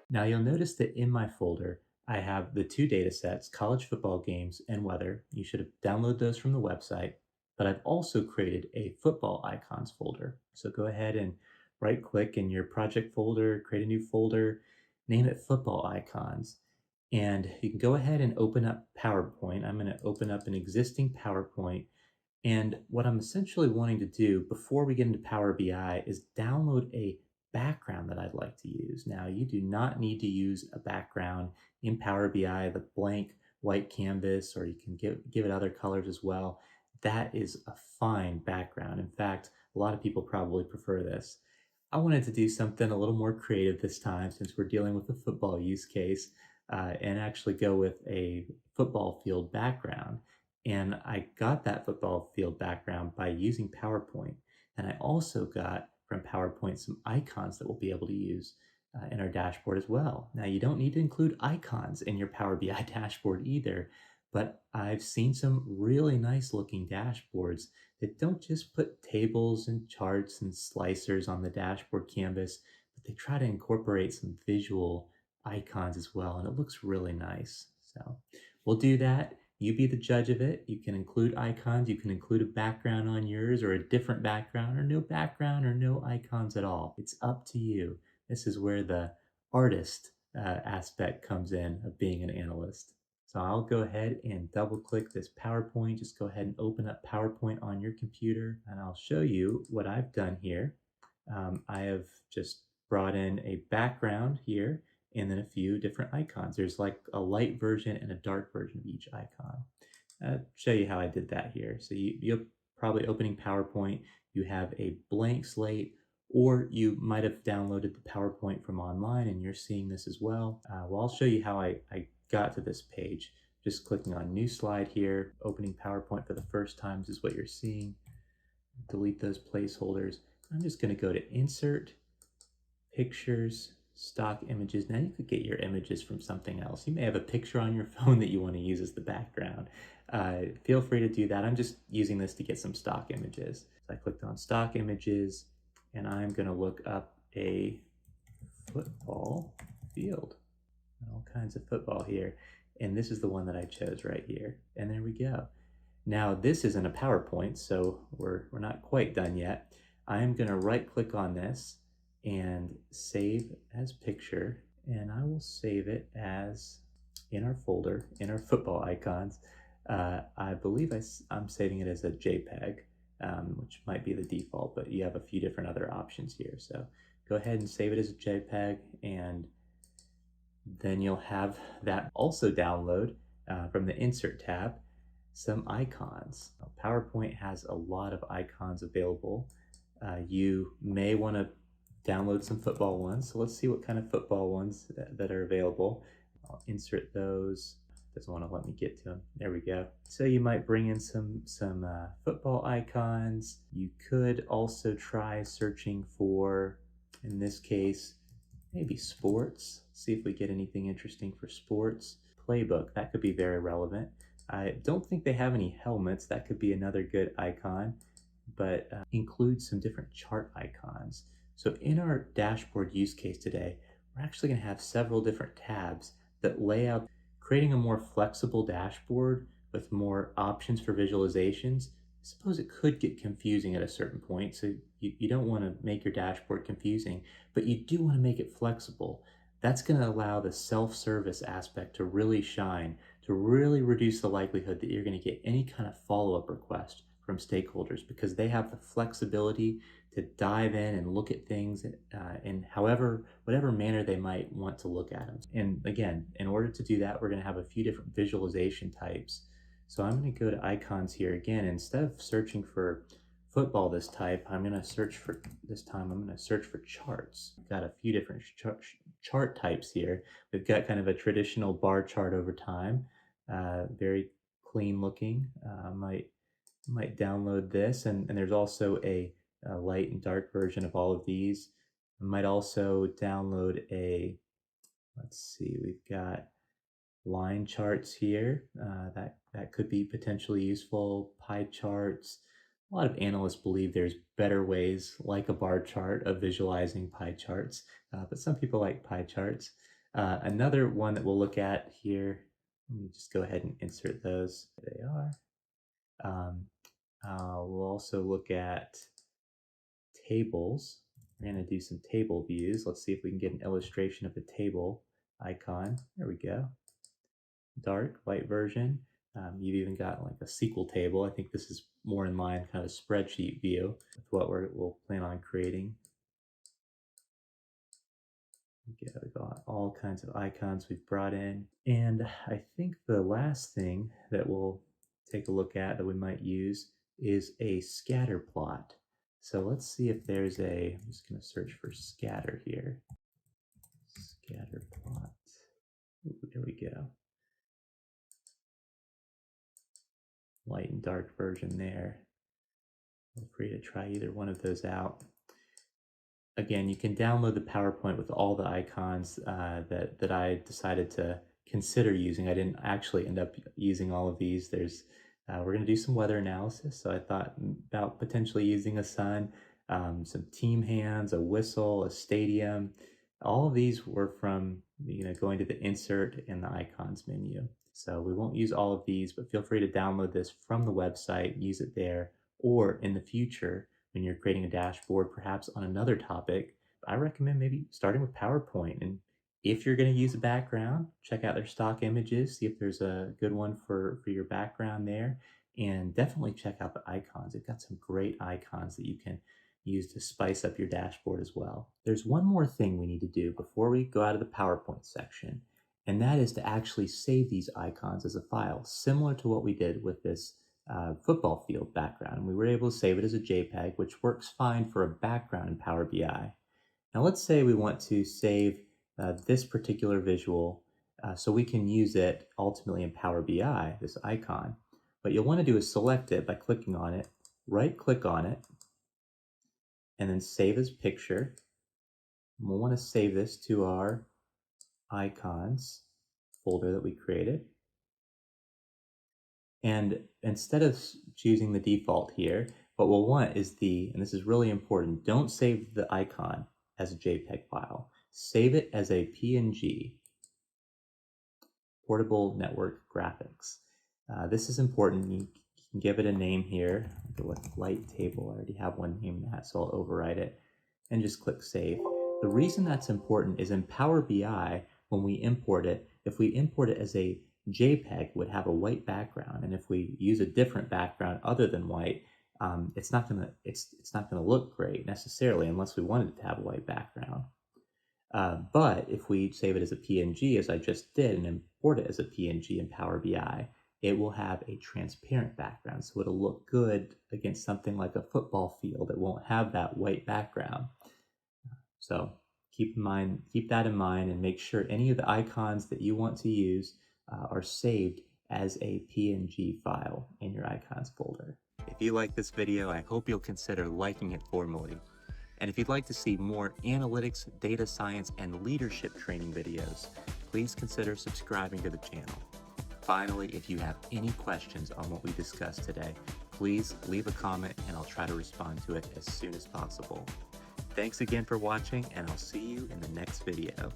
Now you'll notice that in my folder, I have the two data sets, college football games and weather. You should have downloaded those from the website, but I've also created a football icons folder. So go ahead and right click in your project folder, create a new folder, name it football icons. And you can go ahead and open up PowerPoint. I'm going to open up an existing PowerPoint. And what I'm essentially wanting to do before we get into Power BI is download a background that I'd like to use. Now, you do not need to use a background in Power BI, the blank white canvas, or you can give it other colors as well. That is a fine background. In fact, a lot of people probably prefer this. I wanted to do something a little more creative this time since we're dealing with a football use case and actually go with a football field background. And I got that football field background by using PowerPoint. And I also got from PowerPoint some icons that we'll be able to use in our dashboard as well. Now, you don't need to include icons in your Power BI dashboard either, but I've seen some really nice looking dashboards that don't just put tables and charts and slicers on the dashboard canvas, but they try to incorporate some visual icons as well, and it looks really nice. So we'll do that. You be the judge of it. You can include icons, you can include a background on yours or a different background or no icons at all. It's up to you. This is where the artist aspect comes in of being an analyst. So I'll go ahead and double click this PowerPoint. Just go ahead and open up PowerPoint on your computer and I'll show you what I've done here. I have just brought in a background here and then a few different icons. There's like a light version and a dark version of each icon. I'll show you how I did that here. So you're probably opening PowerPoint, you have a blank slate, or you might have downloaded the PowerPoint from online and you're seeing this as well. Well, I'll show you how I got to this page. Just clicking on new slide here, opening PowerPoint for the first time, this is what you're seeing. Delete those placeholders. I'm just going to go to Insert, Pictures, Stock Images. Now you could get your images from something else. You may have a picture on your phone that you want to use as the background. Feel free to do that. I'm just using this to get some stock images. So I clicked on Stock Images, and I'm going to look up a football field. All kinds of football here. And this is the one that I chose right here. And there we go. Now this isn't a PowerPoint, so we're not quite done yet. I am going to right click on this and save as picture, and I will save it as in our folder, in our football icons. I believe I'm saving it as a JPEG, which might be the default, but you have a few different other options here. So go ahead and save it as a JPEG, and then you'll have that also download from the Insert tab some icons. PowerPoint has a lot of icons available. You may want to download some football ones. So let's see what kind of football ones that are available. I'll insert those. Doesn't want to let me get to them. There we go. So you might bring in some football icons. You could also try searching for, in this case, maybe sports. See if we get anything interesting for sports. Playbook, that could be very relevant. I don't think they have any helmets. That could be another good icon, but include some different chart icons. So in our dashboard use case today, we're actually going to have several different tabs that lay out, creating a more flexible dashboard with more options for visualizations. I suppose it could get confusing at a certain point, so you don't want to make your dashboard confusing, but you do want to make it flexible. That's going to allow the self-service aspect to really shine, to really reduce the likelihood that you're going to get any kind of follow-up request from stakeholders because they have the flexibility to dive in and look at things in whatever manner they might want to look at them. And again, in order to do that, we're going to have a few different visualization types. So I'm going to go to icons here again. Instead of searching for football this type, I'm going to search for charts. We've got a few different chart types here. We've got kind of a traditional bar chart over time, very clean looking. Might download this, and there's also a light and dark version of all of these. I might also download let's see, we've got line charts here. That could be potentially useful. Pie charts. A lot of analysts believe there's better ways, like a bar chart, of visualizing pie charts, but some people like pie charts. Another one that we'll look at here, let me just go ahead and insert those. There they are. We'll also look at tables. We're going to do some table views. Let's see if we can get an illustration of the table icon. There we go. Dark, white version. You've even got like a SQL table. I think this is more in line, kind of a spreadsheet view with what we'll plan on creating. Yeah, we've got all kinds of icons we've brought in. And I think the last thing that we'll take a look at that we might use is a scatter plot. So let's see if there's I'm just going to search for scatter here. Scatter plot. Ooh, there we go. Light and dark version there. Feel free to try either one of those out. Again, you can download the PowerPoint with all the icons that I decided to consider using. I didn't actually end up using all of these. We're going to do some weather analysis, so I thought about potentially using a sun, some team hands, a whistle, a stadium. All of these were from going to the insert and the icons menu. So we won't use all of these, but feel free to download this from the website, use it there, or in the future when you're creating a dashboard, perhaps on another topic, I recommend maybe starting with PowerPoint. And if you're going to use a background, check out their stock images, see if there's a good one for your background there. And definitely check out the icons. They've got some great icons that you can use to spice up your dashboard as well. There's one more thing we need to do before we go out of the PowerPoint section, and that is to actually save these icons as a file, similar to what we did with this football field background. And we were able to save it as a JPEG, which works fine for a background in Power BI. Now let's say we want to save this particular visual so we can use it ultimately in Power BI, this icon. What you'll want to do is select it by clicking on it, right-click on it, and then save as picture. And we'll want to save this to our icons folder that we created. And instead of choosing the default here, what we'll want is and this is really important, don't save the icon as a JPEG file. Save it as a PNG, Portable Network Graphics. This is important. You can give it a name here. I'll go with light table. I already have one named that, so I'll overwrite it and just click save. The reason that's important is in Power BI, when we import it, if we import it as a JPEG, would have a white background, and if we use a different background other than white, it's not gonna look great necessarily unless we wanted it to have a white background. But if we save it as a PNG, as I just did, and import it as a PNG in Power BI, it will have a transparent background, so it'll look good against something like a football field. It won't have that white background. So keep that in mind, and make sure any of the icons that you want to use are saved as a PNG file in your icons folder. If you like this video, I hope you'll consider liking it for me. And if you'd like to see more analytics, data science, and leadership training videos, please consider subscribing to the channel. Finally, if you have any questions on what we discussed today, please leave a comment and I'll try to respond to it as soon as possible. Thanks again for watching, and I'll see you in the next video.